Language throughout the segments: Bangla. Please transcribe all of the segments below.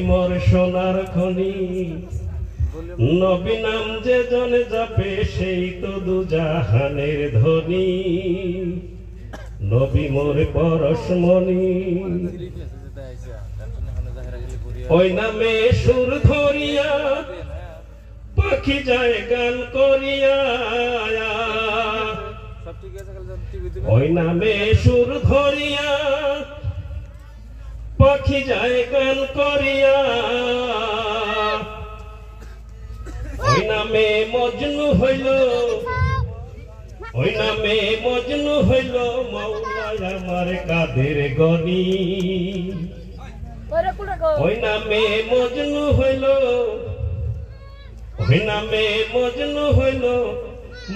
মোর সোনার খনি নবী নাম যে জনে জপে সেই তো দুজাহানের ধনী নবী মোর পরশমণি ওই নামে সুর ধরিয়া পাখি যায় গান করিয়া ওই নামে সুর ধরিয়া পাখি যায় গান করিয়া ওই নামে মজনু হইল ওই নামে মজনু হইল মাওলা আমার কাদের গনি ওই নামে মজনু হইল ওই নামে মজনু হইল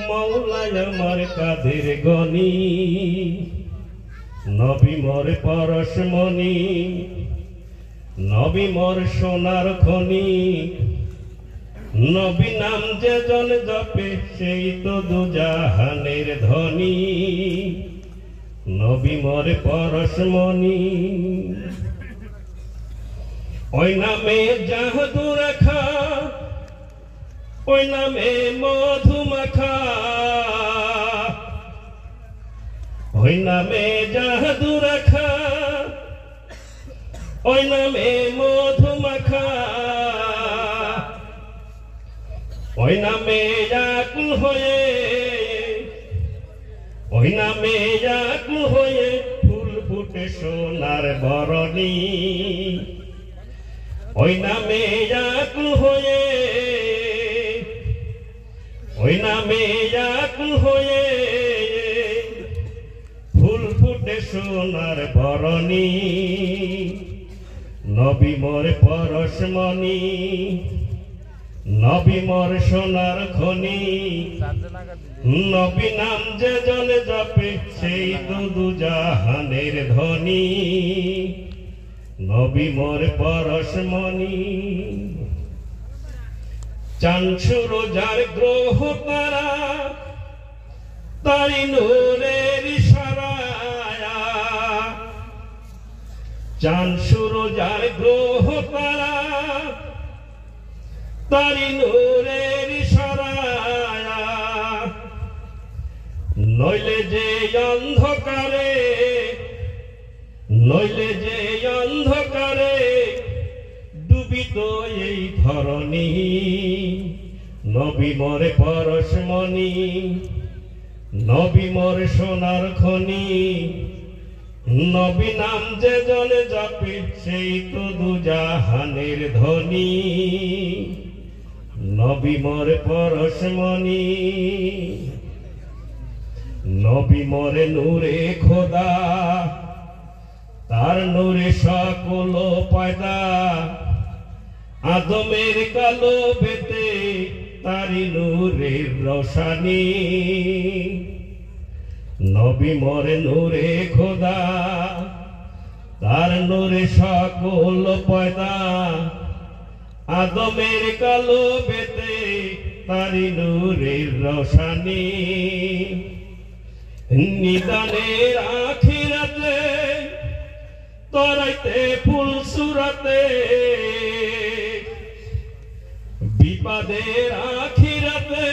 মাওলা আমার কাদের গনি নবী মোর পরশমণি নবী মোর সোনার খনি নবী নাম যে জন জপে সেই তো দুজাহানের ধনী নবী মোর পরশমণি ওই নামে জাদু রাখা ওই নামে মধু মাখা ওই নামে জাদু রাখা ওই নামে মধু মাখা ওই নামে আকুল হয়ে ওই নামে আকুল হয়ে ফুল ফুটে সোনার বরণী ওই নামে আকুল হয়ে ওই নামে আকুল হয়ে ফুল ফুটে সোনার বরণী নবী মোর পরশমণি নবী মোর সোনার খনি নবী নাম যে জনে জপে সেই তো দুজাহানের ধনী নবী মোর পরশমণি চাঁদ সূরজ গ্রহ তারা তাই নূরের ইশারায়া চাঁদ সূরজ গ্রহ তারা তারি নূরের ইশারায়া নইলে যে অন্ধকারে নইলে যে অন্ধকারে ডুবিত এই ধরণী নবী মোর পরশমণি নবী মোর সোনার খনি নবী নাম যে জনে জপে সেই তো দুজাহানের ধনী নবী মোর পরশমণি নবী মোর নূরে খোদা তার নূরে সকল পয়দা আদমের কালো বেতে তারি নূরের রোশানি নবী মোর নূরে খোদা তার নূরে সকল পয়দা আদমের কালো বেতে তারি নূরের রোশানি নিদানের আখিরাতে তরাইতে ফুল সুরাতে বিপদের আখিরাতে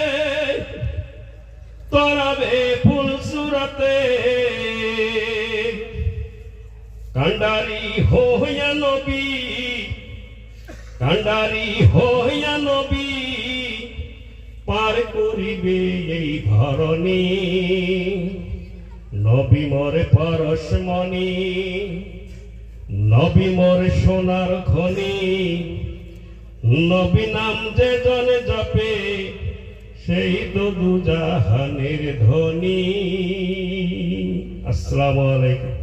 তরাবে ফুল সুরাতে কান্ডারি হইয়া নবী কান্ডারি হইয়া নবী পার করিবে এই ধরণী নবী মোর পরশমণি নবী মোর সোনার খনি নবী নাম যে জনে জপে সেই তো দুজাহানের ধনী। আসসালামু আলাইকুম।